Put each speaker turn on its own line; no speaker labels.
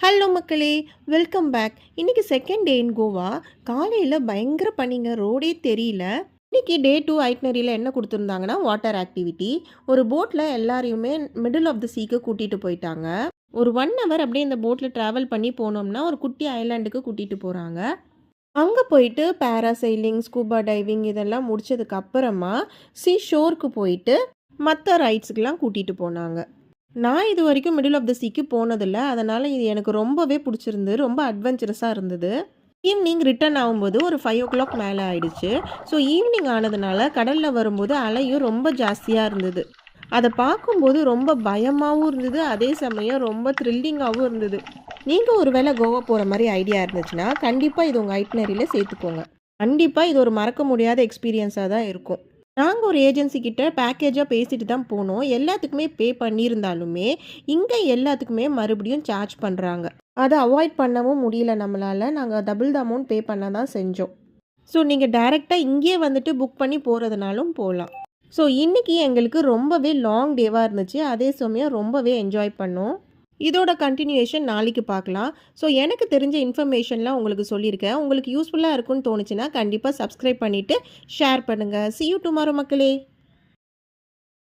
Hello மக்களே, welcome back. இன்னைக்கு second day இன் கோவா. காலையில் பயங்கர பனிங்க, ரோடே தெரியல. இன்னைக்கு டே 2 ஐட்னரியில் என்ன கொடுத்துருந்தாங்கன்னா வாட்டர் ஆக்டிவிட்டி. ஒரு போட்டில் எல்லாரையுமே மிடில் ஆஃப் த சீக்கு கூட்டிகிட்டு போயிட்டாங்க. ஒரு 1 ஹவர் அப்படியே இந்த போட்டில் ட்ராவல் பண்ணி போனோம்னா ஒரு குட்டி ஐலாண்டுக்கு கூட்டிகிட்டு போகிறாங்க. அங்கே போயிட்டு பேராசைலிங், ஸ்கூபா டைவிங் இதெல்லாம் முடிச்சதுக்கு அப்புறமா ஷோருக்கு போயிட்டு மற்ற ரைட்ஸுக்கெலாம் கூட்டிகிட்டு போனாங்க. நான் இது வரைக்கும் மிடில் ஆஃப் த சீக்கு போனதில்ல. அதனால் இது எனக்கு ரொம்பவே பிடிச்சிருந்து. ரொம்ப அட்வென்ச்சரஸாக இருந்தது. ஈவினிங் ரிட்டர்ன் ஆகும்போது ஒரு 5 மேலே ஆயிடுச்சு. ஸோ ஈவினிங் ஆனதுனால கடலில் வரும்போது அலையும் ரொம்ப ஜாஸ்தியாக இருந்தது. அதை பார்க்கும்போது ரொம்ப பயமாகவும் இருந்தது. அதே சமயம் ரொம்ப த்ரில்லிங்காகவும் இருந்தது. நீங்கள் ஒரு வேளை கோவா போகிற மாதிரி ஐடியா இருந்துச்சுன்னா கண்டிப்பாக இது உங்கள் ஐட்னரியில் சேர்த்துக்கோங்க. கண்டிப்பாக இது ஒரு மறக்க முடியாத எக்ஸ்பீரியன்ஸாக தான் இருக்கும். நாங்கள் ஒரு ஏஜென்சி கிட்ட பேக்கேஜாக பேசிட்டு தான் போனோம். எல்லாத்துக்குமே பே பண்ணியிருந்தாலுமே இங்கே எல்லாத்துக்குமே மறுபடியும் சார்ஜ் பண்ணுறாங்க. அதை அவாய்ட் பண்ணவும் முடியல நம்மளால். நாங்கள் டபுள் த அமௌண்ட் பே பண்ண தான் செஞ்சோம். ஸோ நீங்கள் டைரெக்டாக இங்கேயே வந்துட்டு புக் பண்ணி போகிறதுனாலும் போகலாம். ஸோ இன்றைக்கி எங்களுக்கு ரொம்பவே லாங் டேவாக இருந்துச்சு. அதே சமயம் ரொம்பவே என்ஜாய் பண்ணோம். இதோட கண்டினியூஷன் நாளைக்கு பார்க்கலாம். ஸோ எனக்கு தெரிஞ்ச இன்ஃபர்மேஷன்லாம் உங்களுக்கு சொல்லியிருக்கேன். உங்களுக்கு யூஸ்ஃபுல்லாக இருக்கும்னு தோணுச்சுன்னா கண்டிப்பாக சப்ஸ்கிரைப் பண்ணிவிட்டு ஷேர் பண்ணுங்கள். See you tomorrow மக்களே.